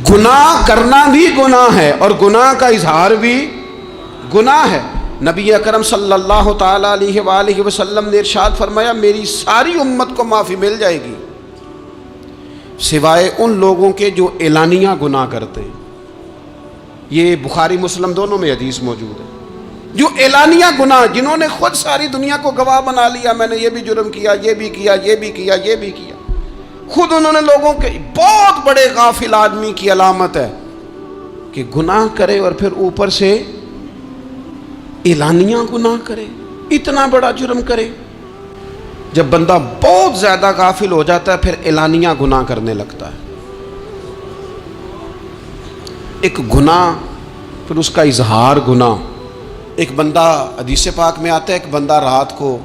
گناہ کرنا بھی گناہ ہے اور گناہ کا اظہار بھی گناہ ہے۔ نبی اکرم صلی اللہ تعالیٰ علیہ وآلہ وسلم نے ارشاد فرمایا میری ساری امت کو معافی مل جائے گی سوائے ان لوگوں کے جو اعلانیہ گناہ کرتے ہیں۔ یہ بخاری مسلم دونوں میں حدیث موجود ہے۔ جو اعلانیہ گناہ، جنہوں نے خود ساری دنیا کو گواہ بنا لیا، میں نے یہ بھی جرم کیا، یہ بھی کیا، یہ بھی کیا، یہ بھی کیا، خود انہوں نے لوگوں کے، بہت بڑے غافل آدمی کی علامت ہے کہ گناہ کرے اور پھر اوپر سے اعلانیہ گناہ کرے، اتنا بڑا جرم کرے۔ جب بندہ بہت زیادہ غافل ہو جاتا ہے پھر اعلانیہ گناہ کرنے لگتا ہے۔ ایک گناہ، پھر اس کا اظہار گناہ۔ ایک بندہ، حدیث پاک میں آتا ہے، ایک بندہ رات کو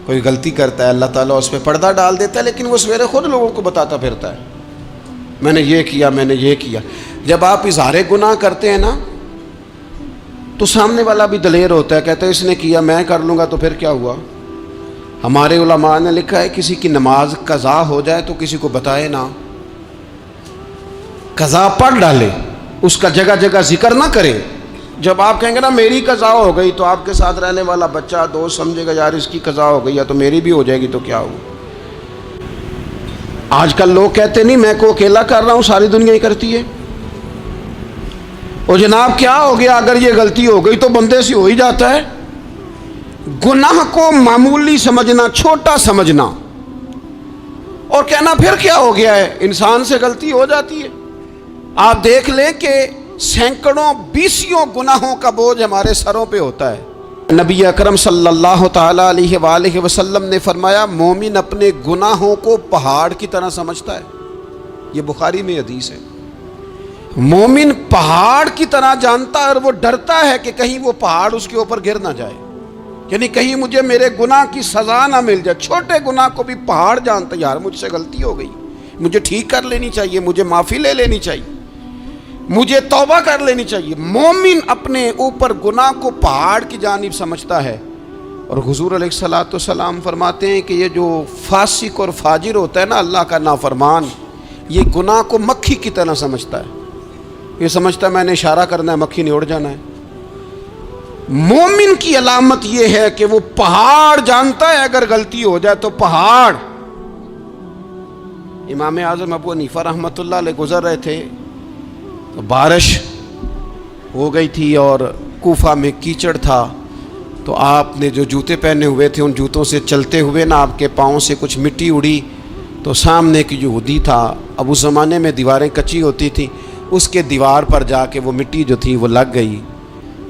کوئی غلطی کرتا ہے، اللہ تعالیٰ اس پہ پردہ ڈال دیتا ہے، لیکن وہ سویرے خود لوگوں کو بتاتا پھرتا ہے میں نے یہ کیا، میں نے یہ کیا۔ جب آپ اظہار گناہ کرتے ہیں نا تو سامنے والا بھی دلیر ہوتا ہے، کہتا ہے اس نے کیا میں کر لوں گا تو پھر کیا ہوا۔ ہمارے علماء نے لکھا ہے کسی کی نماز قضا ہو جائے تو کسی کو بتائے نہ، قضا پڑھ ڈالے، اس کا جگہ جگہ ذکر نہ کرے۔ جب آپ کہیں گے نا میری قضا ہو گئی تو آپ کے ساتھ رہنے والا بچہ دوست سمجھے گا یار اس کی قضا ہو گئی ہے تو میری بھی ہو جائے گی تو کیا ہوگا۔ آج کل لوگ کہتے نہیں میں کو اکیلا کر رہا ہوں، ساری دنیا ہی کرتی ہے۔ اور جناب کیا ہو گیا اگر یہ غلطی ہو گئی تو بندے سے ہو ہی جاتا ہے۔ گناہ کو معمولی سمجھنا، چھوٹا سمجھنا اور کہنا پھر کیا ہو گیا ہے، انسان سے غلطی ہو جاتی ہے۔ آپ دیکھ لیں کہ سینکڑوں بیسیوں گناہوں کا بوجھ ہمارے سروں پہ ہوتا ہے۔ نبی اکرم صلی اللہ تعالیٰ علیہ وآلہ وسلم نے فرمایا مومن اپنے گناہوں کو پہاڑ کی طرح سمجھتا ہے۔ یہ بخاری میں حدیث ہے۔ مومن پہاڑ کی طرح جانتا ہے اور وہ ڈرتا ہے کہ کہیں وہ پہاڑ اس کے اوپر گر نہ جائے، یعنی کہیں مجھے میرے گناہ کی سزا نہ مل جائے۔ چھوٹے گناہ کو بھی پہاڑ جانتا ہے، یار مجھ سے غلطی ہو گئی، مجھے ٹھیک کر لینی چاہیے، مجھے معافی لے لینی چاہیے، مجھے توبہ کر لینی چاہیے۔ مومن اپنے اوپر گناہ کو پہاڑ کی جانب سمجھتا ہے۔ اور حضور علیہ الصلوۃ والسلام فرماتے ہیں کہ یہ جو فاسق اور فاجر ہوتا ہے نا، اللہ کا نافرمان، یہ گناہ کو مکھی کی طرح سمجھتا ہے۔ یہ سمجھتا ہے میں نے اشارہ کرنا ہے مکھی نے اڑ جانا ہے۔ مومن کی علامت یہ ہے کہ وہ پہاڑ جانتا ہے، اگر غلطی ہو جائے تو پہاڑ۔ امام اعظم ابو حنیفہ رحمۃ اللہ علیہ گزر رہے تھے تو بارش ہو گئی تھی اور کوفہ میں کیچڑ تھا، تو آپ نے جو جوتے پہنے ہوئے تھے ان جوتوں سے چلتے ہوئے نا آپ کے پاؤں سے کچھ مٹی اڑی، تو سامنے کی جو یہودی تھا، اب اس زمانے میں دیواریں کچی ہوتی تھیں، اس کے دیوار پر جا کے وہ مٹی جو تھی وہ لگ گئی۔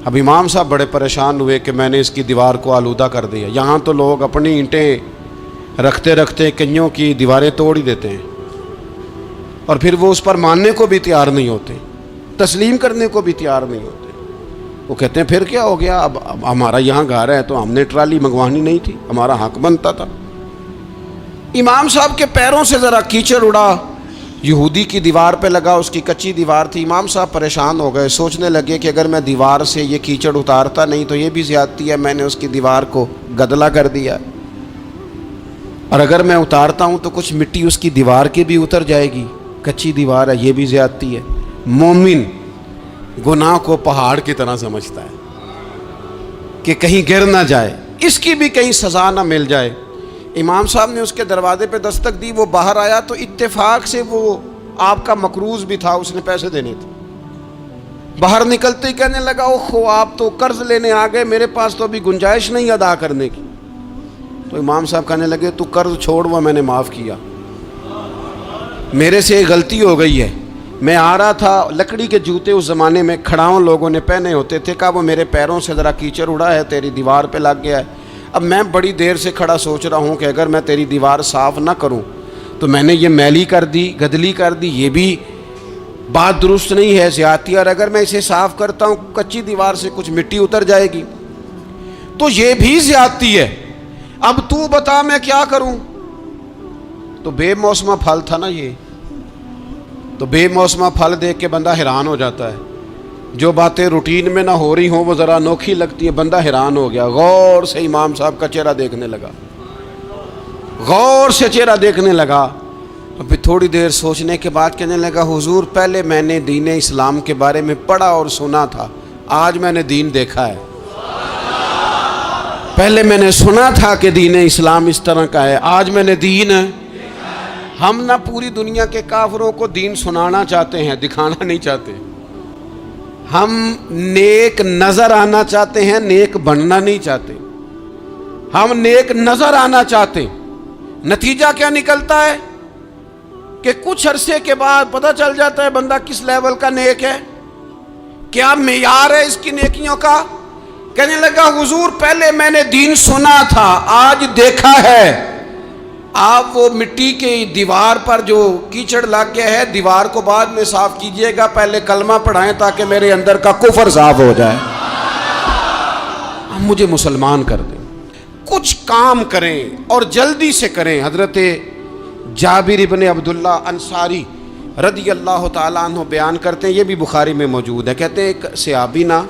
اب امام صاحب بڑے پریشان ہوئے کہ میں نے اس کی دیوار کو آلودہ کر دیا۔ یہاں تو لوگ اپنی اینٹیں رکھتے رکھتے کئیوں کی دیواریں توڑ ہی دیتے ہیں، اور پھر وہ اس پر ماننے کو بھی تیار نہیں ہوتے، تسلیم کرنے کو بھی تیار نہیں ہوتے۔ وہ کہتے ہیں پھر کیا ہو گیا، اب ہمارا یہاں گھر ہے تو ہم نے ٹرالی منگوانی نہیں تھی، ہمارا حق بنتا تھا۔ امام صاحب کے پیروں سے ذرا کیچڑ اڑا، یہودی کی دیوار پہ لگا، اس کی کچی دیوار تھی۔ امام صاحب پریشان ہو گئے، سوچنے لگے کہ اگر میں دیوار سے یہ کیچڑ اتارتا نہیں تو یہ بھی زیادتی ہے، میں نے اس کی دیوار کو گدلا کر دیا، اور اگر میں اتارتا ہوں تو کچھ مٹی اس کی دیوار کی بھی اتر جائے گی، کچی دیوار ہے، یہ بھی زیادتی ہے۔ مومن گناہ کو پہاڑ کی طرح سمجھتا ہے کہ کہیں گر نہ جائے، اس کی بھی کہیں سزا نہ مل جائے۔ امام صاحب نے اس کے دروازے پہ دستک دی، وہ باہر آیا تو اتفاق سے وہ آپ کا مقروض بھی تھا، اس نے پیسے دینے تھے۔ باہر نکلتے ہی کہنے لگا اوہ آپ تو قرض لینے آ گئے، میرے پاس تو ابھی گنجائش نہیں ادا کرنے کی۔ تو امام صاحب کہنے لگے تو قرض چھوڑ، وہ میں نے معاف کیا، میرے سے ایک غلطی ہو گئی ہے۔ میں آ رہا تھا، لکڑی کے جوتے اس زمانے میں کھڑاؤں لوگوں نے پہنے ہوتے تھے، کہا وہ میرے پیروں سے ذرا کیچڑ اڑا ہے، تیری دیوار پہ لگ گیا ہے۔ اب میں بڑی دیر سے کھڑا سوچ رہا ہوں کہ اگر میں تیری دیوار صاف نہ کروں تو میں نے یہ میلی کر دی، گدلی کر دی، یہ بھی بات درست نہیں ہے، زیادتی، اور اگر میں اسے صاف کرتا ہوں کچی دیوار سے کچھ مٹی اتر جائے گی تو یہ بھی زیادتی ہے، اب تو بتا میں کیا کروں۔ تو بے موسمہ پھل تھا نا یہ، تو بے موسمہ پھل دیکھ کے بندہ حیران ہو جاتا ہے، جو باتیں روٹین میں نہ ہو رہی ہوں وہ ذرا انوکھی لگتی ہے، بندہ حیران ہو گیا۔ غور سے امام صاحب کا چہرہ دیکھنے لگا، غور سے چہرہ دیکھنے لگا، ابھی تھوڑی دیر سوچنے کے بعد کہنے لگا حضور پہلے میں نے دین اسلام کے بارے میں پڑھا اور سنا تھا، آج میں نے دین دیکھا ہے۔ پہلے میں نے سنا تھا کہ دین اسلام اس طرح کا ہے، آج میں نے دین ہم نہ پوری دنیا کے کافروں کو دین سنانا چاہتے ہیں، دکھانا نہیں چاہتے۔ ہم نیک نظر آنا چاہتے ہیں، نیک بننا نہیں چاہتے۔ ہم نیک نظر آنا چاہتے ہیں، نتیجہ کیا نکلتا ہے کہ کچھ عرصے کے بعد پتہ چل جاتا ہے بندہ کس لیول کا نیک ہے، کیا معیار ہے اس کی نیکیوں کا۔ کہنے لگا حضور پہلے میں نے دین سنا تھا، آج دیکھا ہے۔ آپ وہ مٹی کی دیوار پر جو کیچڑ لگ گیا ہے، دیوار کو بعد میں صاف کیجئے گا، پہلے کلمہ پڑھائیں تاکہ میرے اندر کا کفر صاف ہو جائے، مجھے مسلمان کر دیں۔ کچھ کام کریں اور جلدی سے کریں۔ حضرت جابر ابن عبداللہ انصاری رضی اللہ تعالیٰ عنہ بیان کرتے ہیں، یہ بھی بخاری میں موجود ہے، کہتے ہیں ایک صحابی نا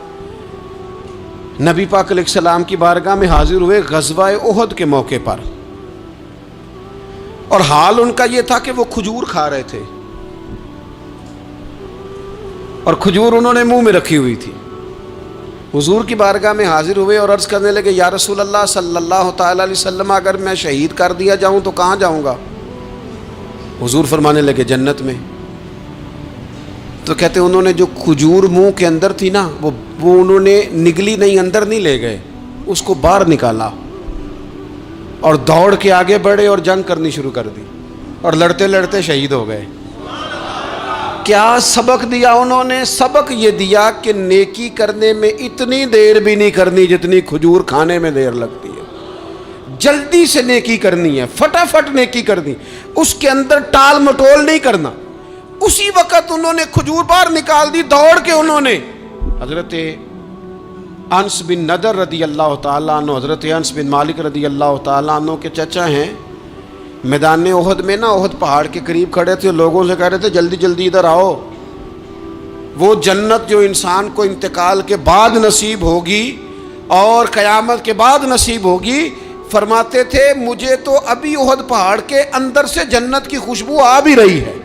نبی پاک علیہ السلام کی بارگاہ میں حاضر ہوئے غزوہ احد کے موقع پر، اور حال ان کا یہ تھا کہ وہ کھجور کھا رہے تھے، اور کھجور انہوں نے منہ میں رکھی ہوئی تھی۔ حضور کی بارگاہ میں حاضر ہوئے اور عرض کرنے لگے یا رسول اللہ صلی اللہ تعالیٰ علیہ وسلم اگر میں شہید کر دیا جاؤں تو کہاں جاؤں گا؟ حضور فرمانے لگے جنت میں۔ تو کہتے ہیں انہوں نے جو کھجور منہ کے اندر تھی نا وہ انہوں نے نگلی نہیں، اندر نہیں لے گئے، اس کو باہر نکالا اور دوڑ کے آگے بڑھے اور جنگ کرنی شروع کر دی، اور لڑتے لڑتے شہید ہو گئے۔ کیا سبق دیا انہوں نے؟ سبق یہ دیا کہ نیکی کرنے میں اتنی دیر بھی نہیں کرنی جتنی کھجور کھانے میں دیر لگتی ہے۔ جلدی سے نیکی کرنی ہے، فٹافٹ نیکی کرنی، اس کے اندر ٹال مٹول نہیں کرنا۔ اسی وقت انہوں نے کھجور باہر نکال دی، دوڑ کے انہوں نے حضرت انس بن نضر رضی اللہ تعالیٰ عنہ، حضرت انس بن مالک رضی اللہ تعالیٰ عنہ کے چچا ہیں، میدان احد میں نا احد پہاڑ کے قریب کھڑے تھے، لوگوں سے کہہ رہے تھے جلدی جلدی ادھر آؤ، وہ جنت جو انسان کو انتقال کے بعد نصیب ہوگی اور قیامت کے بعد نصیب ہوگی، فرماتے تھے مجھے تو ابھی احد پہاڑ کے اندر سے جنت کی خوشبو آ بھی رہی ہے،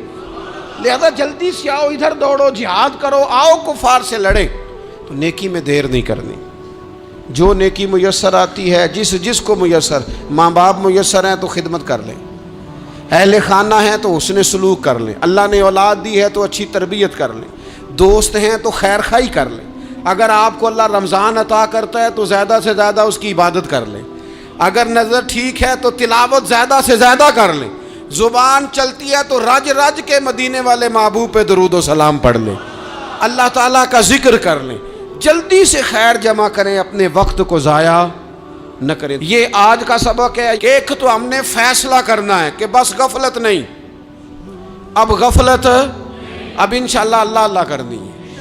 لہذا جلدی سے آؤ، ادھر دوڑو، جہاد کرو، آؤ کفار سے لڑیں۔ تو نیکی میں دیر نہیں کرنی، جو نیکی میسر آتی ہے، جس کو میسر، ماں باپ میسر ہیں تو خدمت کر لیں، اہل خانہ ہیں تو حسن سلوک کر لیں، اللہ نے اولاد دی ہے تو اچھی تربیت کر لیں، دوست ہیں تو خیر خواہی کر لیں، اگر آپ کو اللہ رمضان عطا کرتا ہے تو زیادہ سے زیادہ اس کی عبادت کر لیں، اگر نظر ٹھیک ہے تو تلاوت زیادہ سے زیادہ کر لیں، زبان چلتی ہے تو رج رج کے مدینے والے محبوب پہ درود و سلام پڑھ لیں، اللہ تعالیٰ کا ذکر کر لیں، جلدی سے خیر جمع کریں، اپنے وقت کو ضائع نہ کریں۔ یہ آج کا سبق ہے کہ ایک تو ہم نے فیصلہ کرنا ہے کہ بس غفلت نہیں، اب غفلت اب انشاءاللہ اللہ اللہ کرنی ہے،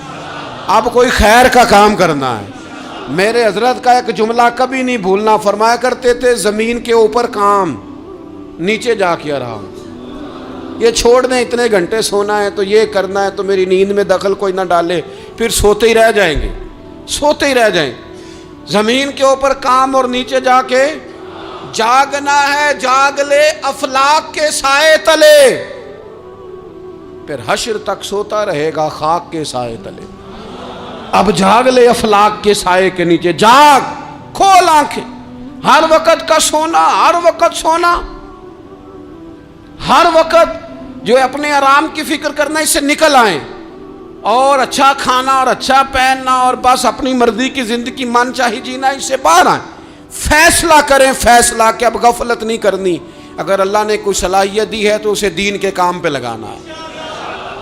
اب کوئی خیر کا کام کرنا ہے۔ میرے حضرت کا ایک جملہ کبھی نہیں بھولنا، فرمایا کرتے تھے زمین کے اوپر کام، نیچے جا کے آرام، یہ چھوڑ دیں اتنے گھنٹے سونا ہے تو یہ کرنا ہے تو میری نیند میں دخل کوئی نہ ڈالے، پھر سوتے ہی رہ جائیں گے، سوتے ہی رہ جائیں۔ زمین کے اوپر کام اور نیچے جا کے جاگنا ہے، جاگ لے افلاک کے سائے تلے، پھر حشر تک سوتا رہے گا خاک کے سائے تلے۔ اب جاگ لے افلاک کے سائے کے نیچے، جاگ، کھول آنکھیں، ہر وقت کا سونا، ہر وقت سونا، ہر وقت جو اپنے آرام کی فکر کرنا، اس سے نکل آئیں اور اچھا کھانا اور اچھا پہننا اور بس اپنی مرضی کی زندگی من چاہی جینا، اس سے باہر آئیں، فیصلہ کریں، فیصلہ کہ اب غفلت نہیں کرنی، اگر اللہ نے کوئی صلاحیت دی ہے تو اسے دین کے کام پہ لگانا ہے،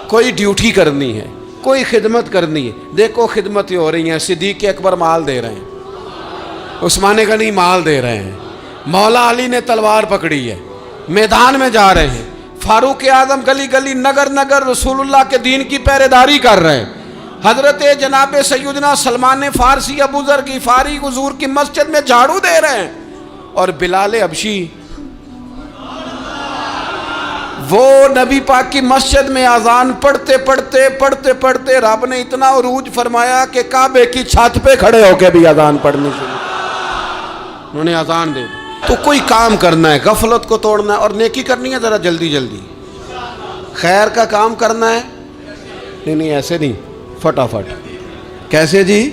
کوئی ڈیوٹی کرنی ہے، کوئی خدمت کرنی ہے۔ دیکھو خدمتیں ہو رہی ہیں، صدیق اکبر مال دے رہے ہیں، عثمان غنی مال دے رہے ہیں، مولا علی نے تلوار پکڑی ہے، میدان میں جا رہے ہیں، فاروق اعظم گلی گلی نگر نگر رسول اللہ کے دین کی پہرے داری کر رہے ہیں، حضرت جناب سیدنا سلمان فارسی ابو ذر غفاری حضور کی مسجد میں جھاڑو دے رہے ہیں، اور بلال حبشی وہ نبی پاک کی مسجد میں اذان پڑھتے پڑھتے رب نے اتنا عروج فرمایا کہ کعبے کی چھت پہ کھڑے ہو کے بھی اذان پڑھنی شروع، انہوں نے اذان دے دی۔ تو کوئی کام کرنا ہے، غفلت کو توڑنا ہے اور نیکی کرنی ہے ذرا جلدی جلدی، خیر کا کام کرنا ہے، نہیں ایسے نہیں، فٹافٹ. کیسے جی؟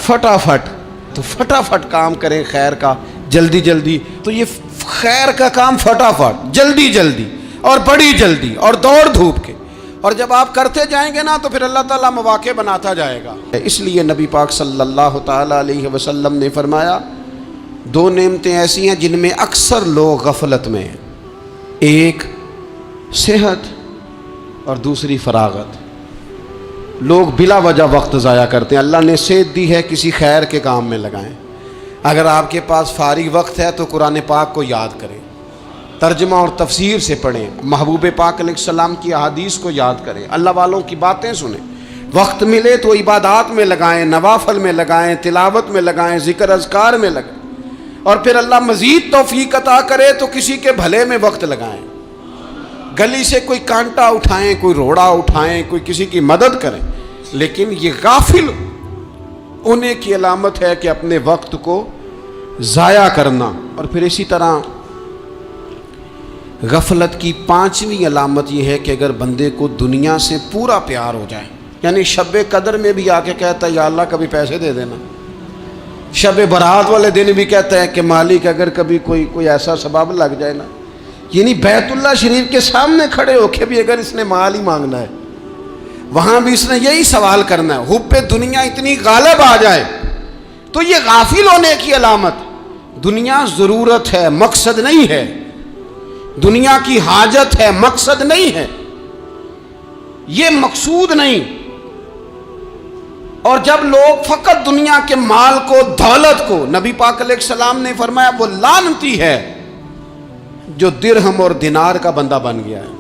فٹافٹ. تو فٹافٹ کام کریں خیر کا، جلدی جلدی. تو یہ خیر کا کام فٹافٹ، جلدی جلدی اور بڑی جلدی اور دوڑ دھوپ کے. اور جب آپ کرتے جائیں گے نا تو پھر اللہ تعالیٰ مواقع بناتا جائے گا. اس لیے نبی پاک صلی اللہ تعالیٰ علیہ وسلم نے فرمایا 2 نعمتیں ایسی ہیں جن میں اکثر لوگ غفلت میں ہیں، ایک صحت اور دوسری فراغت. لوگ بلا وجہ وقت ضائع کرتے ہیں. اللہ نے صحت دی ہے، کسی خیر کے کام میں لگائیں. اگر آپ کے پاس فارغ وقت ہے تو قرآن پاک کو یاد کریں، ترجمہ اور تفسیر سے پڑھیں، محبوب پاک علیہ السلام کی احادیث کو یاد کریں، اللہ والوں کی باتیں سنیں. وقت ملے تو عبادات میں لگائیں، نوافل میں لگائیں، تلاوت میں لگائیں، ذکر اذکار میں لگائیں. اور پھر اللہ مزید توفیق عطا کرے تو کسی کے بھلے میں وقت لگائیں. گلی سے کوئی کانٹا اٹھائیں، کوئی روڑا اٹھائیں، کوئی کسی کی مدد کریں. لیکن یہ غافل ہونے کی علامت ہے کہ اپنے وقت کو ضائع کرنا. اور پھر اسی طرح غفلت کی 5ویں علامت یہ ہے کہ اگر بندے کو دنیا سے پورا پیار ہو جائے، یعنی شب قدر میں بھی آ کے کہتا ہے یا اللہ کبھی پیسے دے دینا، شب برات والے دن بھی کہتا ہے کہ مالک اگر کبھی کوئی ایسا سبب لگ جائے نا، یعنی بیت اللہ شریف کے سامنے کھڑے ہو کے بھی اگر اس نے مال ہی مانگنا ہے، وہاں بھی اس نے یہی سوال کرنا ہے. حب دنیا اتنی غالب آ جائے تو یہ غافل ہونے کی علامت. دنیا ضرورت ہے، مقصد نہیں ہے. دنیا کی حاجت ہے، مقصد نہیں ہے. یہ مقصود نہیں. اور جب لوگ فقط دنیا کے مال کو، دولت کو، نبی پاک علیہ السلام نے فرمایا وہ لعنتی ہے جو درہم اور دینار کا بندہ بن گیا ہے،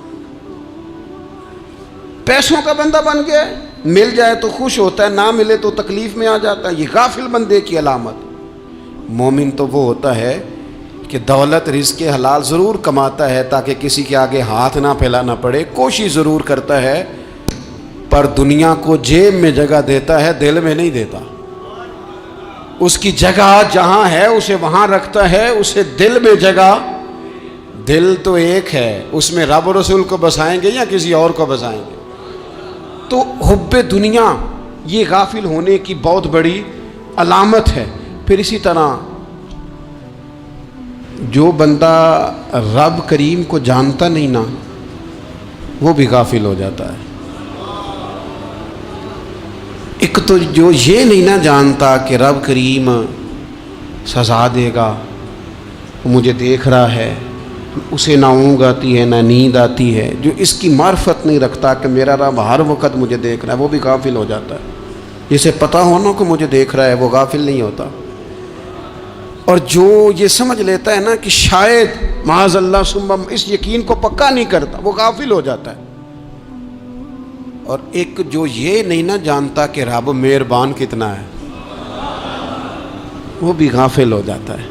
پیسوں کا بندہ بن گیا ہے. مل جائے تو خوش ہوتا ہے، نہ ملے تو تکلیف میں آ جاتا ہے. یہ غافل بندے کی علامت. مومن تو وہ ہوتا ہے کہ دولت رزق حلال ضرور کماتا ہے تاکہ کسی کے آگے ہاتھ نہ پھیلانا پڑے، کوشش ضرور کرتا ہے، پر دنیا کو جیب میں جگہ دیتا ہے، دل میں نہیں دیتا. اس کی جگہ جہاں ہے اسے وہاں رکھتا ہے، اسے دل میں جگہ. دل تو ایک ہے، اس میں رب و رسول کو بسائیں گے یا کسی اور کو بسائیں گے. تو حب دنیا یہ غافل ہونے کی بہت بڑی علامت ہے. پھر اسی طرح جو بندہ رب کریم کو جانتا نہیں نا، وہ بھی غافل ہو جاتا ہے. ایک تو جو یہ نہیں نہ جانتا کہ رب کریم سزا دے گا، مجھے دیکھ رہا ہے، اسے نہ اونگ آتی ہے نہ نیند آتی ہے، جو اس کی معرفت نہیں رکھتا کہ میرا رب ہر وقت مجھے دیکھ رہا ہے، وہ بھی غافل ہو جاتا ہے. جسے پتہ ہونا کہ مجھے دیکھ رہا ہے وہ غافل نہیں ہوتا. اور جو یہ سمجھ لیتا ہے نا کہ شاید معاذ اللہ ثم، اس یقین کو پکا نہیں کرتا، وہ غافل ہو جاتا ہے. اور ایک جو یہ نہیں نہ جانتا کہ رب مہربان کتنا ہے، وہ بھی غافل ہو جاتا ہے.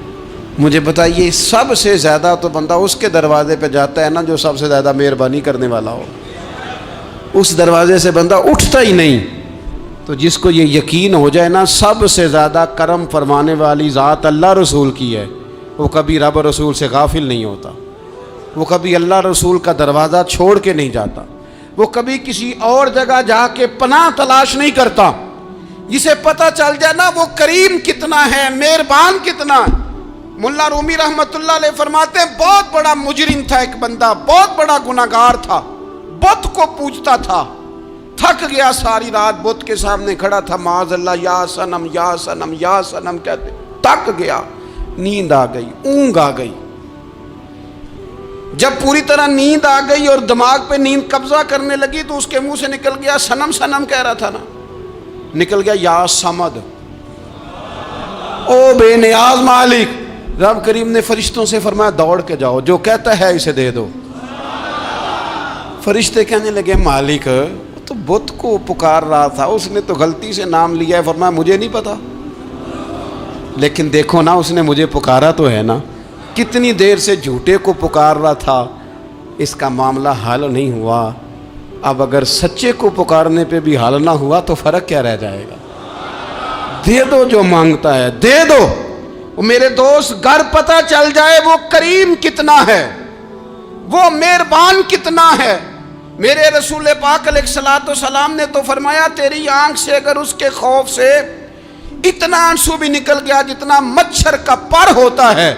مجھے بتائیے سب سے زیادہ تو بندہ اس کے دروازے پہ جاتا ہے نا جو سب سے زیادہ مہربانی کرنے والا ہو. اس دروازے سے بندہ اٹھتا ہی نہیں. تو جس کو یہ یقین ہو جائے نا سب سے زیادہ کرم فرمانے والی ذات اللہ رسول کی ہے، وہ کبھی رب رسول سے غافل نہیں ہوتا. وہ کبھی اللہ رسول کا دروازہ چھوڑ کے نہیں جاتا. وہ کبھی کسی اور جگہ جا کے پناہ تلاش نہیں کرتا. جسے پتہ چل جائے نا وہ کریم کتنا ہے، مہربان کتنا ہے. ملا رومی رحمت اللہ علیہ فرماتے ہیں بہت بڑا مجرم تھا ایک بندہ، بہت بڑا گناہگار تھا، بت کو پوجتا تھا، تھک گیا، ساری رات بت کے سامنے کھڑا تھا، معاذ اللہ یا صنم یا صنم یا صنم کہتے، تھک گیا، نیند آ گئی، اونگ آ گئی. جب پوری طرح نیند آ گئی اور دماغ پہ نیند قبضہ کرنے لگی تو اس کے منہ سے نکل گیا، صنم صنم کہہ رہا تھا نا، نکل گیا یا صمد، او بے نیاز مالک. رب کریم نے فرشتوں سے فرمایا دوڑ کے جاؤ، جو کہتا ہے اسے دے دو. فرشتے کہنے لگے مالک تو بت کو پکار رہا تھا، اس نے تو غلطی سے نام لیا ہے. فرمایا مجھے نہیں پتا، لیکن دیکھو نا اس نے مجھے پکارا تو ہے نا. کتنی دیر سے جھوٹے کو پکار رہا تھا، اس کا معاملہ حل نہیں ہوا. اب اگر سچے کو پکارنے پہ بھی حل نہ ہوا تو فرق کیا رہ جائے گا. دے دو جو مانگتا ہے، دے دو. میرے دوست گھر پتہ چل جائے وہ کریم کتنا ہے، وہ مہربان کتنا ہے، میرے رسول پاک علیہ الصلوۃ والسلام نے تو فرمایا تیری آنکھ سے اگر اس کے خوف سے اتنا آنسو بھی نکل گیا جتنا مچھر کا پر ہوتا ہے،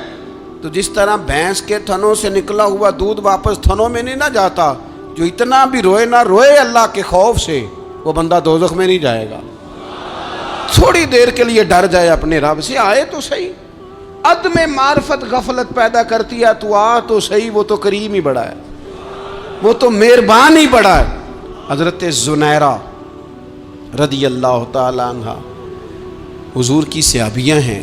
تو جس طرح بھینس کے تھنوں سے نکلا ہوا دودھ واپس تھنوں میں نہیں نہ جاتا، جو اتنا بھی روئے نہ روئے اللہ کے خوف سے، وہ بندہ دوزخ میں نہیں جائے گا۔ تھوڑی دیر کے لیے ڈر جائے اپنے رب سے، آئے تو صحیح۔ عدم معرفت غفلت پیدا کرتی ہے، تو آ تو صحیح، وہ تو کریم ہی بڑا ہے، وہ تو مہربان ہی بڑا ہے۔ حضرت زنیرہ رضی اللہ تعالی عنہ حضور کی صحابیاں ہیں۔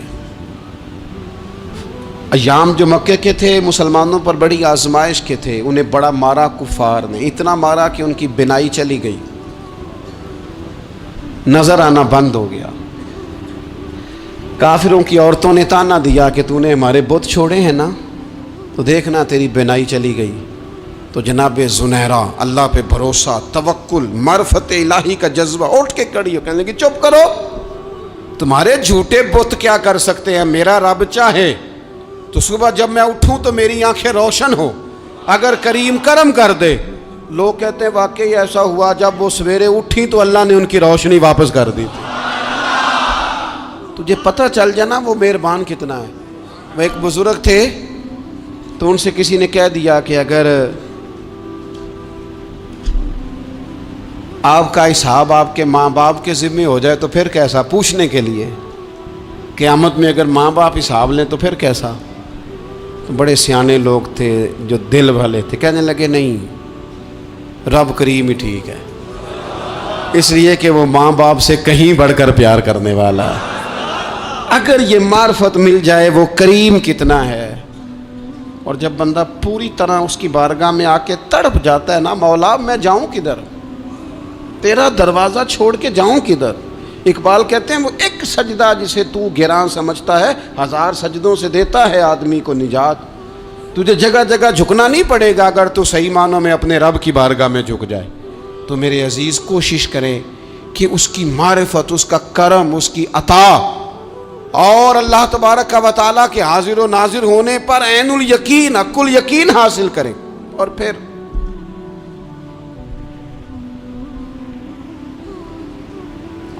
ایام جو مکے کے تھے مسلمانوں پر بڑی آزمائش کے تھے، انہیں بڑا مارا کفار نے، اتنا مارا کہ ان کی بینائی چلی گئی، نظر آنا بند ہو گیا۔ کافروں کی عورتوں نے تانا دیا کہ تو نے ہمارے بت چھوڑے ہیں نا، تو دیکھنا تیری بینائی چلی گئی۔ تو جناب زنیرہ اللہ پہ بھروسہ، توکل، معرفت الہی کا جذبہ، اٹھ کے کھڑی ہو کہنے لگی چپ کرو، تمہارے جھوٹے بت کیا کر سکتے ہیں، میرا رب چاہے تو صبح جب میں اٹھوں تو میری آنکھیں روشن ہو، اگر کریم کرم کر دے۔ لوگ کہتے ہیں واقعی ایسا ہوا، جب وہ سویرے اٹھی تو اللہ نے ان کی روشنی واپس کر دی تھی۔ تجھے پتہ چل جانا وہ مہربان کتنا ہے۔ وہ ایک بزرگ تھے، تو ان سے کسی نے کہہ دیا کہ اگر آپ کا حساب آپ کے ماں باپ کے ذمہ ہو جائے تو پھر کیسا، پوچھنے کے لیے قیامت میں اگر ماں باپ حساب لیں تو پھر کیسا۔ تو بڑے سیانے لوگ تھے جو دل والے تھے، کہنے لگے نہیں، رب کریم ہی ٹھیک ہے، اس لیے کہ وہ ماں باپ سے کہیں بڑھ کر پیار کرنے والا ہے۔ اگر یہ معرفت مل جائے وہ کریم کتنا ہے۔ اور جب بندہ پوری طرح اس کی بارگاہ میں آ کے تڑپ جاتا ہے نا، مولا میں جاؤں کدھر، تیرا دروازہ چھوڑ کے جاؤں کدھر۔ اقبال کہتے ہیں وہ ایک سجدہ جسے تو گراں سمجھتا ہے، 1000 سجدوں سے دیتا ہے آدمی کو نجات۔ تجھے جگہ جگہ جھکنا نہیں پڑے گا اگر تو صحیح معنوں میں اپنے رب کی بارگاہ میں جھک جائے۔ تو میرے عزیز کوشش کریں کہ اس کی معرفت، اس کا کرم، اس کی عطا اور اللہ تبارک و تعالیٰ کے حاضر و ناظر ہونے پر عین الیقین، حق الیقین حاصل کریں۔ اور پھر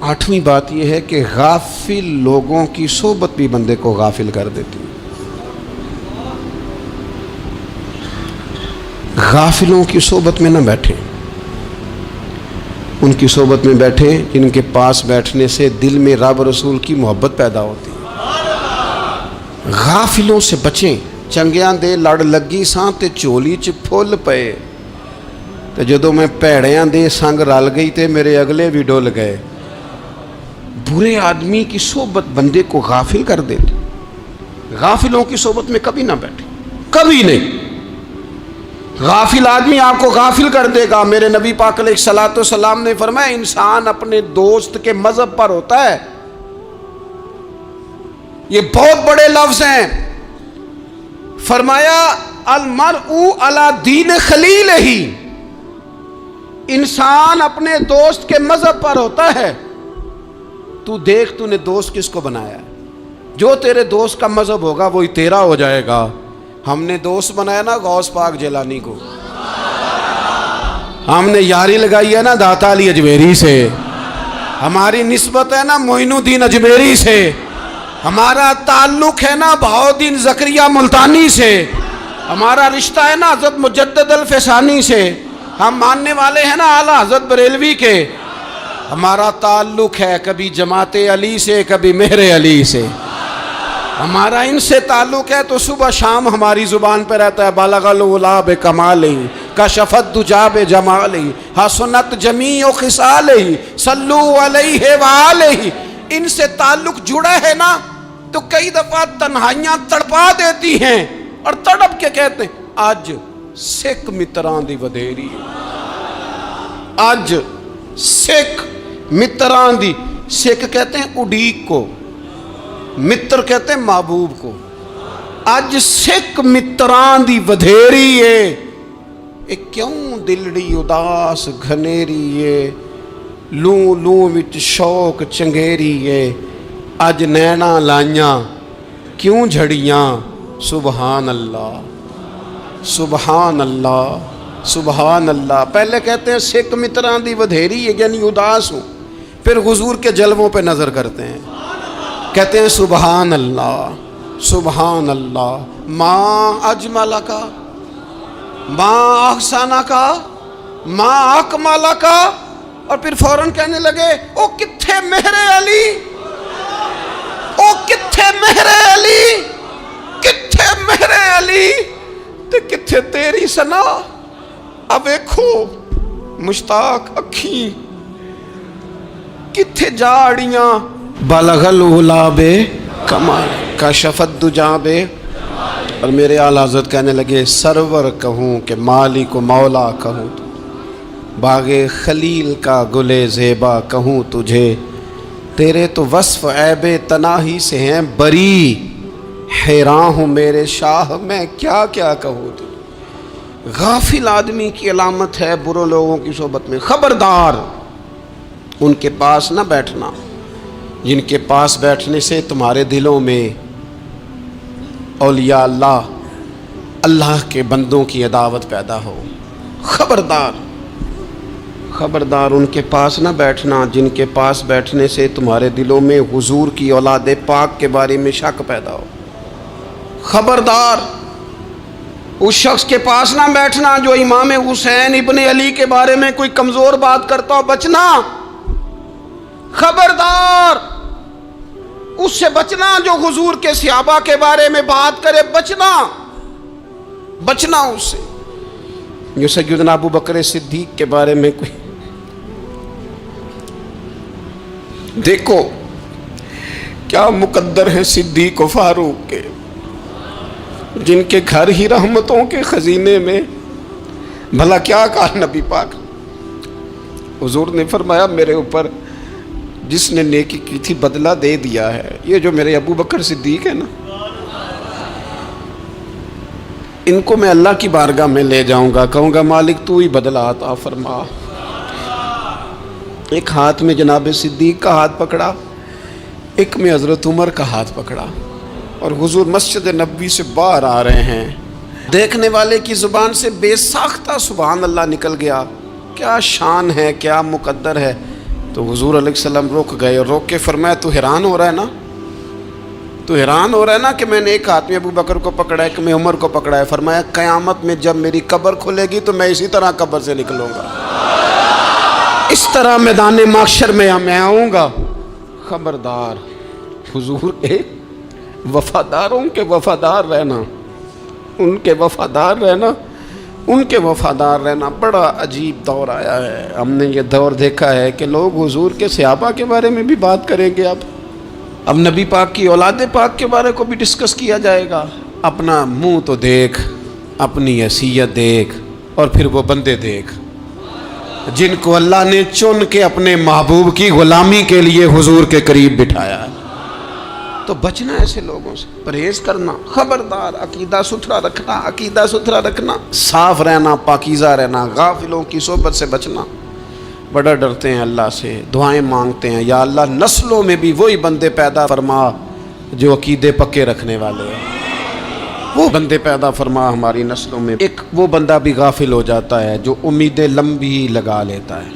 8ویں بات یہ ہے کہ غافل لوگوں کی صحبت بھی بندے کو غافل کر دیتی ہے۔ غافلوں کی صحبت میں نہ بیٹھیں، ان کی صحبت میں بیٹھیں جن کے پاس بیٹھنے سے دل میں رب رسول کی محبت پیدا ہوتی ہے۔ غافلوں سے بچیں۔ چنگیاں دے لڑ لگی ساں تے چولی چ پھل پئے، تے جدوں میں پیڑیاں دے سنگ رل گئی تے میرے اگلے بھی ڈول گئے۔ برے آدمی کی صحبت بندے کو غافل کر دیتی۔ غافلوں کی صحبت میں کبھی نہ بیٹھیں، کبھی نہیں۔ غافل آدمی آپ کو غافل کر دے گا۔ میرے نبی پاک علیہ الصلوۃ والسلام نے فرمایا انسان اپنے دوست کے مذہب پر ہوتا ہے۔ یہ بہت بڑے لفظ ہیں۔ فرمایا المرء علی دین خلیلہ، انسان اپنے دوست کے مذہب پر ہوتا ہے۔ تو دیکھ تو نے دوست کس کو بنایا ہے، جو تیرے دوست کا مذہب ہوگا وہی تیرا ہو جائے گا۔ ہم نے دوست بنایا نا غوث پاک جیلانی کو، ہم نے یاری لگائی ہے نا داتا علی اجمیری سے، ہماری نسبت ہے نا معین الدین اجمیری سے، ہمارا تعلق ہے نا بہاؤالدین زکریا ملتانی سے، ہمارا رشتہ ہے نا حضرت مجدد الفسانی سے، ہم ماننے والے ہیں نا اعلیٰ حضرت بریلوی کے، ہمارا تعلق ہے کبھی جماعت علی سے کبھی مہر علی سے، ہمارا ان سے تعلق ہے تو صبح شام ہماری زبان پہ رہتا ہے بالغ العلا بکمالہ کشفت دجا بجمالہ حسنت جمیع خصالہ صلو علیہ وآلہ۔ ان سے تعلق جڑا ہے نا تو کئی دفعہ تنہائیاں تڑپا دیتی ہیں اور تڑپ کے کہتے ہیں اج سکھ متراں دی ودھیری، اج سکھ متراں دی، سکھ کہتے ہیں اڈیق کو، متر کہتے ہیں محبوب کو۔ اج سکھ متراں دی ودھیری ہے، اے کیوں دلڑی اداس گھنیری ہے، لوں لوں وچ شوق چنگیری ہے، اج نینا لائیاں کیوں جھڑیاں، سبحان اللہ سبحان اللہ سبحان اللہ. پہلے کہتے ہیں سکھ متراں دی ودھیری ہے یعنی اداس ہوں, پھر حضور کے جلووں پہ نظر کرتے ہیں, کہتے ہیں سبحان اللہ سبحان اللہ, ما اجمل کا ما احسن کا ما اکمل کا, اور پھر فوراً کہنے لگے او کتھے میرے علی, او کتھے میرے علی, کتھے میرے علی تے کتھے تیری سنا. اب ویکھو مشتاق اکھیں کتھے جاڑیاں, بلغ العلا بے کمال کشف الدجا بے. اور میرے اعلیٰ حضرت کہنے لگے سرور کہوں کہ مالک و مولا کہوں, باغ خلیل کا گلے زیبا کہوں تجھے, تیرے تو وصف عیب تناہی سے ہیں بری, حیران ہوں میرے شاہ میں کیا کیا کہوں تجھے. غافل آدمی کی علامت ہے برے لوگوں کی صحبت میں. خبردار ان کے پاس نہ بیٹھنا جن کے پاس بیٹھنے سے تمہارے دلوں میں اولیاء اللہ اللہ کے بندوں کی عداوت پیدا ہو. خبردار خبردار ان کے پاس نہ بیٹھنا جن کے پاس بیٹھنے سے تمہارے دلوں میں حضور کی اولاد پاک کے بارے میں شک پیدا ہو. خبردار اس شخص کے پاس نہ بیٹھنا جو امام حسین ابن علی کے بارے میں کوئی کمزور بات کرتا ہو, بچنا. خبردار اس سے بچنا جو حضور کے صحابہ کے بارے میں بات کرے, بچنا بچنا اس سے. جو سیدنا ابو بکر صدیق کے بارے میں کوئی, دیکھو کیا مقدر ہیں صدیق و فاروق کے, جن کے گھر ہی رحمتوں کے خزینے میں. بھلا کیا کہا نبی پاک, حضور نے فرمایا میرے اوپر جس نے نیکی کی تھی بدلہ دے دیا ہے. یہ جو میرے ابو بکر صدیق ہے نا, ان کو میں اللہ کی بارگاہ میں لے جاؤں گا, کہوں گا مالک تو ہی بدلہ عطا فرما. ایک ہاتھ میں جناب صدیق کا ہاتھ پکڑا, ایک میں حضرت عمر کا ہاتھ پکڑا, اور حضور مسجد نبوی سے باہر آ رہے ہیں. دیکھنے والے کی زبان سے بے ساختہ سبحان اللہ نکل گیا. کیا شان ہے, کیا مقدر ہے. تو حضور علیہ السلام رک گئے اور روک کے فرمایا تو حیران ہو رہا ہے نا, تو حیران ہو رہا ہے نا کہ میں نے ایک ہاتھ میں ابو بکر کو پکڑا ہے, ایک میں عمر کو پکڑا ہے. فرمایا قیامت میں جب میری قبر کھلے گی تو میں اسی طرح قبر سے نکلوں گا, اس طرح میدان محشر میں میں آؤں گا. خبردار حضور کے وفاداروں کے وفادار رہنا, ان کے وفادار رہنا, ان کے وفادار رہنا. بڑا عجیب دور آیا ہے. ہم نے یہ دور دیکھا ہے کہ لوگ حضور کے صحابہ کے بارے میں بھی بات کریں گے. اب نبی پاک کی اولاد پاک کے بارے کو بھی ڈسکس کیا جائے گا. اپنا منہ تو دیکھ, اپنی حیثیت دیکھ, اور پھر وہ بندے دیکھ جن کو اللہ نے چن کے اپنے محبوب کی غلامی کے لیے حضور کے قریب بٹھایا ہے. تو بچنا ایسے لوگوں سے, پرہیز کرنا. خبردار عقیدہ ستھرا رکھنا, عقیدہ ستھرا رکھنا, صاف رہنا, پاکیزہ رہنا, غافلوں کی صحبت سے بچنا. بڑا ڈرتے ہیں اللہ سے, دعائیں مانگتے ہیں یا اللہ نسلوں میں بھی وہی بندے پیدا فرما جو عقیدے پکے رکھنے والے ہیں. وہ بندے پیدا فرما ہماری نسلوں میں. ایک وہ بندہ بھی غافل ہو جاتا ہے جو امیدیں لمبی لگا لیتا ہے,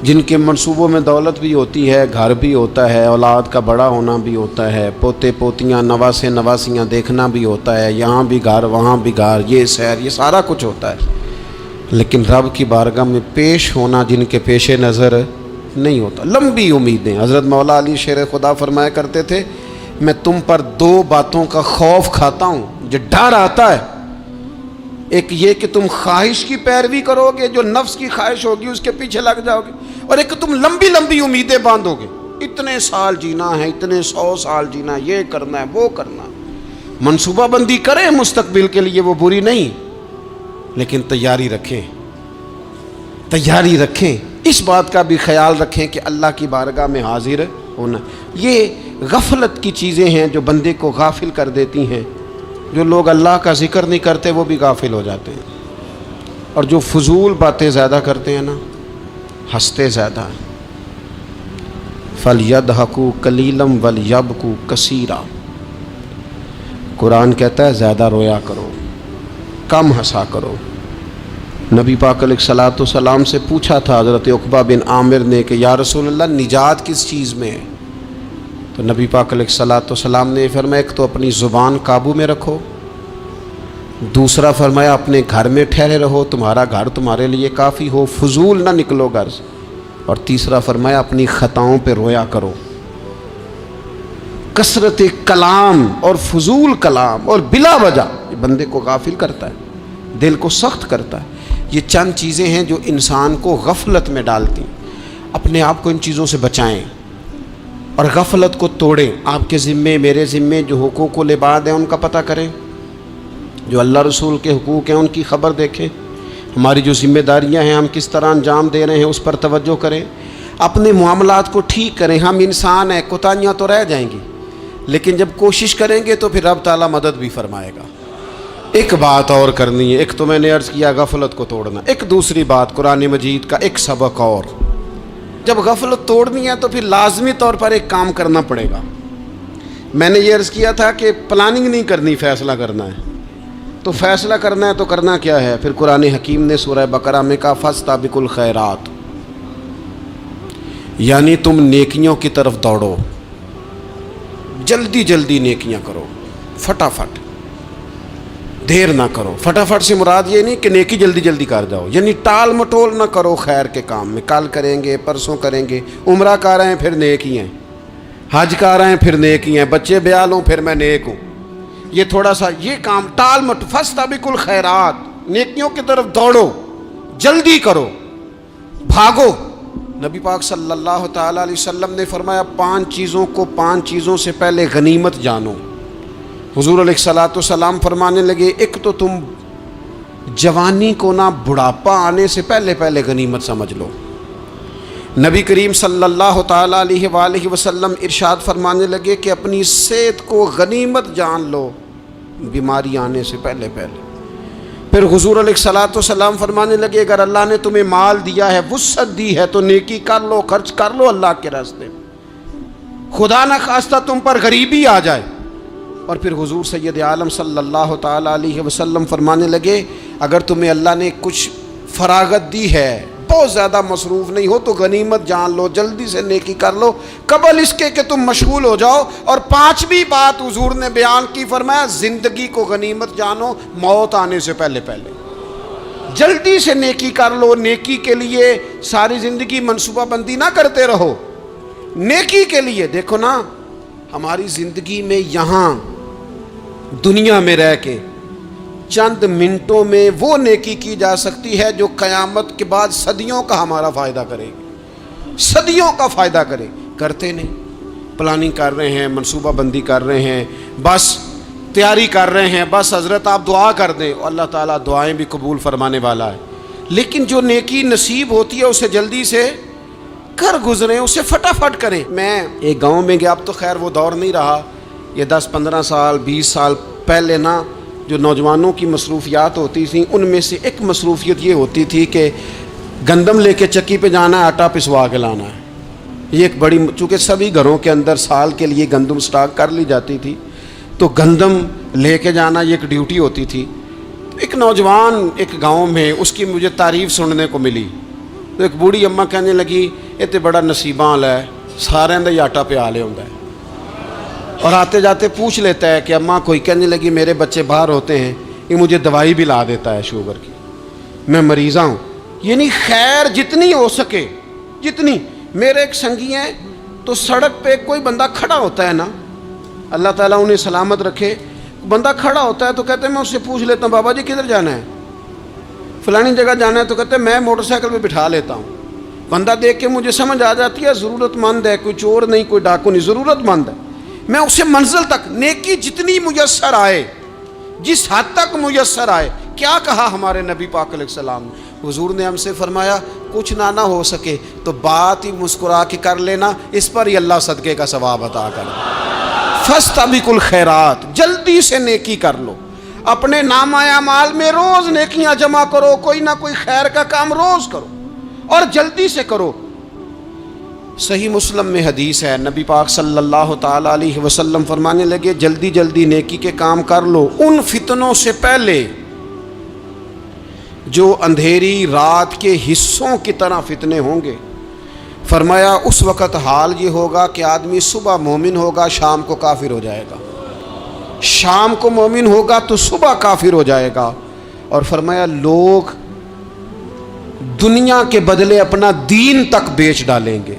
جن کے منصوبوں میں دولت بھی ہوتی ہے, گھر بھی ہوتا ہے, اولاد کا بڑا ہونا بھی ہوتا ہے, پوتے پوتیاں نواسے نواسیاں دیکھنا بھی ہوتا ہے, یہاں بھی گھر وہاں بھی گھر, یہ سیر, یہ سارا کچھ ہوتا ہے. لیکن رب کی بارگاہ میں پیش ہونا جن کے پیش نظر نہیں ہوتا. لمبی امیدیں. حضرت مولا علی شیر خدا فرمایا کرتے تھے میں تم پر دو باتوں کا خوف کھاتا ہوں, جو ڈر آتا ہے. ایک یہ کہ تم خواہش کی پیروی کرو گے, جو نفس کی خواہش ہوگی اس کے پیچھے لگ جاؤ گے, اور ایک کہ تم لمبی لمبی امیدیں باندھو گے. اتنے سال جینا ہے, اتنے 100 سال جینا, یہ کرنا ہے, وہ کرنا. منصوبہ بندی کریں مستقبل کے لیے, وہ بری نہیں, لیکن تیاری رکھیں, تیاری رکھیں. اس بات کا بھی خیال رکھیں کہ اللہ کی بارگاہ میں حاضر ہونا. یہ غفلت کی چیزیں ہیں جو بندے کو غافل کر دیتی ہیں. جو لوگ اللہ کا ذکر نہیں کرتے وہ بھی غافل ہو جاتے ہیں, اور جو فضول باتیں زیادہ کرتے ہیں نا, ہنستے زیادہ. فَلْيَضْحَكُوا قَلِيلًا وَلْيَبْكُوا كَثِيرًا. قرآن کہتا ہے زیادہ رویا کرو, کم ہنسا کرو۔ نبی پاک علیہ الصلوۃ والسلام سے پوچھا تھا حضرت عقبہ بن عامر نے کہ یا رسول اللہ نجات کس چیز میں ہے؟ تو نبی پاک علیہ الصلوۃ والسلام نے فرمایا ایک تو اپنی زبان قابو میں رکھو، دوسرا فرمایا اپنے گھر میں ٹھہرے رہو، تمہارا گھر تمہارے لیے کافی ہو، فضول نہ نکلو گھر سے، اور تیسرا فرمایا اپنی خطاؤں پہ رویا کرو۔ کثرت کلام اور فضول کلام اور بلا وجہ یہ بندے کو غافل کرتا ہے، دل کو سخت کرتا ہے۔ یہ چند چیزیں ہیں جو انسان کو غفلت میں ڈالتی ہیں۔ اپنے آپ کو ان چیزوں سے بچائیں اور غفلت کو توڑیں۔ آپ کے ذمے میرے ذمے جو حقوق و العباد ہیں ان کا پتہ کریں، جو اللہ رسول کے حقوق ہیں ان کی خبر دیکھیں، ہماری جو ذمہ داریاں ہیں ہم کس طرح انجام دے رہے ہیں اس پر توجہ کریں، اپنے معاملات کو ٹھیک کریں۔ ہم انسان ہیں، کوتاہیاں تو رہ جائیں گی، لیکن جب کوشش کریں گے تو پھر رب تعالیٰ مدد بھی فرمائے گا۔ ایک بات اور کرنی ہے، ایک تو میں نے عرض کیا غفلت کو توڑنا، ایک دوسری بات قرآن مجید کا ایک سبق اور، جب غفلت توڑنی ہے تو پھر لازمی طور پر ایک کام کرنا پڑے گا۔ میں نے یہ عرض کیا تھا کہ پلاننگ نہیں کرنی، فیصلہ کرنا ہے۔ تو فیصلہ کرنا ہے تو کرنا کیا ہے؟ پھر قرآن حکیم نے سورہ بقرہ میں کہا فاستبقوا الخیرات، یعنی تم نیکیوں کی طرف دوڑو، جلدی جلدی نیکیاں کرو، فٹافٹ، دیر نہ کرو۔ فٹافٹ سے مراد یہ نہیں کہ نیکی جلدی جلدی کر جاؤ، یعنی ٹال مٹول نہ کرو خیر کے کام میں، کل کریں گے پرسوں کریں گے، عمرہ کر رہے ہیں پھر نیکی ہیں، حج کر رہے ہیں پھر نیکی ہیں، بچے بیال ہوں پھر میں نیک ہوں، یہ تھوڑا سا یہ کام ٹال مٹ، فاستبقوا الخیرات، نیکیوں کی طرف دوڑو، جلدی کرو، بھاگو۔ نبی پاک صلی اللہ تعالیٰ علیہ وسلم نے فرمایا 5 چیزوں سے پہلے غنیمت جانو۔ حضور علیہ الصلوۃ والسلام فرمانے لگے ایک تو تم جوانی کو نہ بڑھاپا آنے سے پہلے غنیمت سمجھ لو۔ نبی کریم صلی اللہ تعالیٰ علیہ وآلہ وسلم ارشاد فرمانے لگے کہ اپنی صحت کو غنیمت جان لو بیماری آنے سے پہلے۔ پھر حضور علیہ الصلوۃ والسلام فرمانے لگے اگر اللہ نے تمہیں مال دیا ہے، وسعت دی ہے، تو نیکی کر لو، خرچ کر لو اللہ کے راستے میں، خدا نہ خواستہ تم پر غریبی آ جائے۔ اور پھر حضور سید عالم صلی اللہ تعالیٰ علیہ وسلم فرمانے لگے اگر تمہیں اللہ نے کچھ فراغت دی ہے، بہت زیادہ مصروف نہیں ہو، تو غنیمت جان لو، جلدی سے نیکی کر لو قبل اس کے کہ تم مشغول ہو جاؤ۔ اور 5ویں بات حضور نے بیان کی، فرمایا زندگی کو غنیمت جانو موت آنے سے پہلے جلدی سے نیکی کر لو۔ نیکی کے لیے ساری زندگی منصوبہ بندی نہ کرتے رہو، نیکی کے لیے دیکھو نا، ہماری زندگی میں یہاں دنیا میں رہ کے چند منٹوں میں وہ نیکی کی جا سکتی ہے جو قیامت کے بعد صدیوں کا ہمارا فائدہ کرے گی، صدیوں کا فائدہ کرتے نہیں، پلاننگ کر رہے ہیں، منصوبہ بندی کر رہے ہیں، بس تیاری کر رہے ہیں، بس حضرت آپ دعا کر دیں، اللہ تعالیٰ دعائیں بھی قبول فرمانے والا ہے، لیکن جو نیکی نصیب ہوتی ہے اسے جلدی سے کر گزریں، اسے فٹافٹ کریں۔ میں ایک گاؤں میں گیا، اب تو خیر وہ دور نہیں رہا، یہ 10-15 سال 20 سال پہلے نا جو نوجوانوں کی مصروفیات ہوتی تھیں ان میں سے ایک مصروفیت یہ ہوتی تھی کہ گندم لے کے چکی پہ جانا ہے، آٹا پسوا کے لانا ہے۔ یہ ایک بڑی، چونکہ سبھی گھروں کے اندر سال کے لیے گندم سٹاک کر لی جاتی تھی، تو گندم لے کے جانا یہ ایک ڈیوٹی ہوتی تھی۔ ایک نوجوان ایک گاؤں میں، اس کی مجھے تعریف سننے کو ملی، تو ایک بوڑھی اماں کہنے لگی یہ تو بڑا نصیباں والا ہے، سارے دا ہی آٹا پیا لے ہوندا ہے، اور آتے جاتے پوچھ لیتا ہے کہ اماں کوئی، کہنے لگی میرے بچے باہر ہوتے ہیں، یہ مجھے دوائی بھی لا دیتا ہے شوگر کی، میں مریضہ ہوں۔ یعنی خیر جتنی ہو سکے، جتنی۔ میرے ایک سنگی ہیں، تو سڑک پہ کوئی بندہ کھڑا ہوتا ہے نا، اللہ تعالیٰ انہیں سلامت رکھے، بندہ کھڑا ہوتا ہے تو کہتے ہیں میں اس سے پوچھ لیتا ہوں بابا جی کدھر جانا ہے، فلانی جگہ جانا ہے، تو کہتے ہیں میں موٹر سائیکل پہ بٹھا لیتا ہوں۔ بندہ دیکھ کے مجھے سمجھ آ جاتی ہے ضرورت مند ہے، کوئی چور نہیں، کوئی ڈاکو نہیں، ضرورت مند ہے، میں اسے منزل تک، نیکی جتنی میسر آئے، جس حد تک میسر آئے۔ کیا کہا ہمارے نبی پاک علیہ السلام نے؟ حضور نے ہم سے فرمایا کچھ نہ ہو سکے تو بات ہی مسکرا کے کر لینا، اس پر ہی اللہ صدقے کا ثواب عطا کر۔ فاستبقوا الخیرات، جلدی سے نیکی کر لو، اپنے نامہ اعمال میں روز نیکیاں جمع کرو، کوئی نہ کوئی خیر کا کام روز کرو اور جلدی سے کرو۔ صحیح مسلم میں حدیث ہے، نبی پاک صلی اللہ تعالیٰ علیہ وسلم فرمانے لگے جلدی جلدی نیکی کے کام کر لو ان فتنوں سے پہلے جو اندھیری رات کے حصوں کی طرح فتنے ہوں گے۔ فرمایا اس وقت حال یہ ہوگا کہ آدمی صبح مومن ہوگا، شام کو کافر ہو جائے گا، شام کو مومن ہوگا تو صبح کافر ہو جائے گا۔ اور فرمایا لوگ دنیا کے بدلے اپنا دین تک بیچ ڈالیں گے۔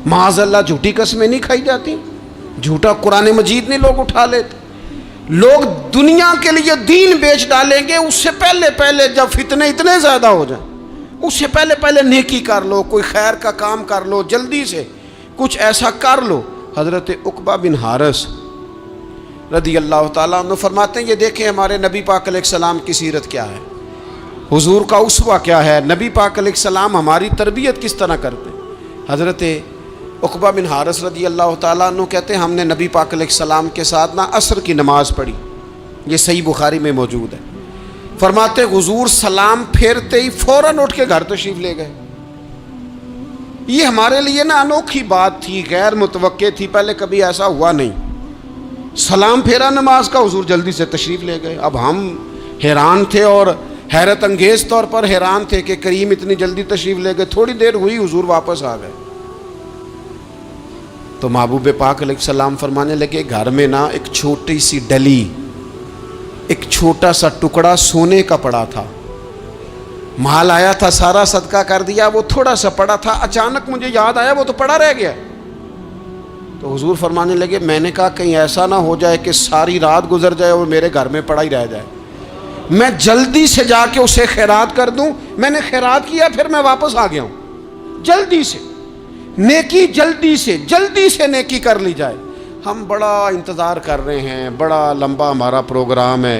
معاذ اللہ جھوٹی قسمیں نہیں کھائی جاتی، جھوٹا قرآن مجید نہیں لوگ اٹھا لیتے۔ لوگ دنیا کے لیے دین بیچ ڈالیں گے، اس سے پہلے جب فتنے اتنے زیادہ ہو جائیں، اس سے پہلے نیکی کر لو، کوئی خیر کا کام کر لو، جلدی سے کچھ ایسا کر لو۔ حضرت عقبہ بن حارث رضی اللہ تعالیٰ عنہ فرماتے ہیں یہ دیکھیں ہمارے نبی پاک علیہ السلام کی سیرت کیا ہے، حضور کا اسوہ کیا ہے، نبی پاک علیہ السلام ہماری تربیت کس طرح کرتے ہیں۔ حضرت عقبہ بن حارث رضی اللہ تعالیٰ عنہ کہتے ہیں ہم نے نبی پاک علیہ السلام کے ساتھ عصر کی نماز پڑھی، یہ صحیح بخاری میں موجود ہے۔ فرماتے حضور سلام پھیرتے ہی فوراً اٹھ کے گھر تشریف لے گئے۔ یہ ہمارے لیے انوکھی بات تھی، غیر متوقع تھی، پہلے کبھی ایسا ہوا نہیں۔ سلام پھیرا نماز کا، حضور جلدی سے تشریف لے گئے۔ اب ہم حیران تھے اور حیرت انگیز طور پر حیران تھے کہ کریم اتنی جلدی تشریف لے گئے۔ تھوڑی دیر ہوئی حضور واپس آ گئے تو محبوب پاک علیہ السلام فرمانے لگے گھر میں ایک چھوٹی سی ڈلی، ایک چھوٹا سا ٹکڑا سونے کا پڑا تھا، مال آیا تھا سارا صدقہ کر دیا، وہ تھوڑا سا پڑا تھا، اچانک مجھے یاد آیا وہ تو پڑا رہ گیا۔ تو حضور فرمانے لگے میں نے کہا کہیں ایسا نہ ہو جائے کہ ساری رات گزر جائے اور میرے گھر میں پڑا ہی رہ جائے، میں جلدی سے جا کے اسے خیرات کر دوں۔ میں نے خیرات کیا پھر میں واپس آ گیا ہوں۔ جلدی سے نیکی، جلدی سے نیکی کر لی جائے۔ ہم بڑا انتظار کر رہے ہیں، بڑا لمبا ہمارا پروگرام ہے،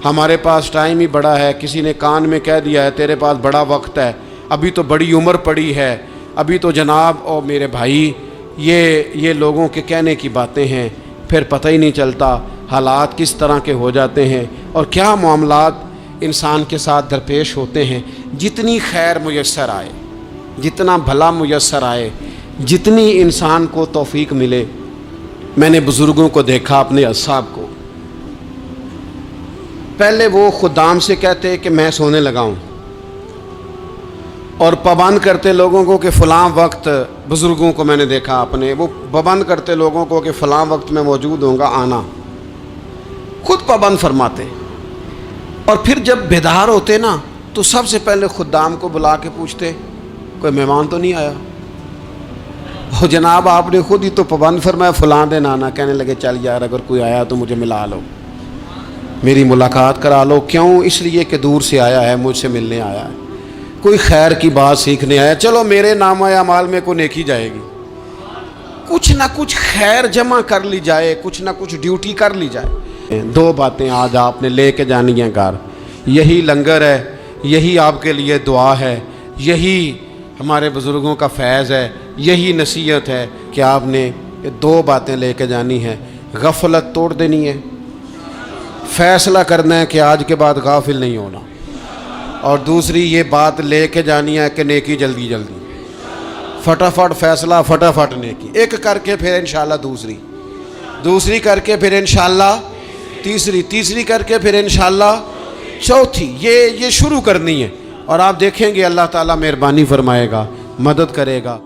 ہمارے پاس ٹائم ہی بڑا ہے، کسی نے کان میں کہہ دیا ہے تیرے پاس بڑا وقت ہے، ابھی تو بڑی عمر پڑی ہے، ابھی تو جناب او میرے بھائی یہ لوگوں کے کہنے کی باتیں ہیں، پھر پتہ ہی نہیں چلتا حالات کس طرح کے ہو جاتے ہیں اور کیا معاملات انسان کے ساتھ درپیش ہوتے ہیں۔ جتنی خیر میسر آئے، جتنا بھلا میسر آئے، جتنی انسان کو توفیق ملے۔ میں نے بزرگوں کو دیکھا، اپنے اصحاب کو، پہلے وہ خدام سے کہتے کہ میں سونے لگا ہوں اور پابند کرتے لوگوں کو کہ فلاں وقت، بزرگوں کو میں نے دیکھا اپنے، وہ پابند کرتے لوگوں کو کہ فلاں وقت میں موجود ہوں گا آنا، خود پابند فرماتے، اور پھر جب بیدار ہوتے تو سب سے پہلے خدام کو بلا کے پوچھتے کوئی مہمان تو نہیں آیا؟ وہ جناب آپ نے خود ہی تو پابند فرمایا فلاں دن آنا۔ کہنے لگے چل یار اگر کوئی آیا تو مجھے ملا لو، میری ملاقات کرا لو۔ کیوں؟ اس لیے کہ دور سے آیا ہے، مجھ سے ملنے آیا ہے، کوئی خیر کی بات سیکھنے آیا، چلو میرے نام اعمال میں کو نیکی جائے گی، کچھ نہ کچھ خیر جمع کر لی جائے، کچھ نہ کچھ ڈیوٹی کر لی جائے۔ دو باتیں آج آپ نے لے کے جانی ہیں گھر، یہی لنگر ہے، یہی آپ کے لیے دعا ہے، یہی ہمارے بزرگوں کا فیض ہے، یہی نصیحت ہے کہ آپ نے یہ دو باتیں لے کے جانی ہیں۔ غفلت توڑ دینی ہے، فیصلہ کرنا ہے کہ آج کے بعد غافل نہیں ہونا، اور دوسری یہ بات لے کے جانی ہے کہ نیکی جلدی فٹافٹ فیصلہ، فٹافٹ نیکی، ایک کر کے پھر انشاءاللہ دوسری کر کے پھر انشاءاللہ تیسری کر کے پھر انشاءاللہ چوتھی، یہ شروع کرنی ہے، اور آپ دیکھیں گے اللہ تعالیٰ مہربانی فرمائے گا، مدد کرے گا۔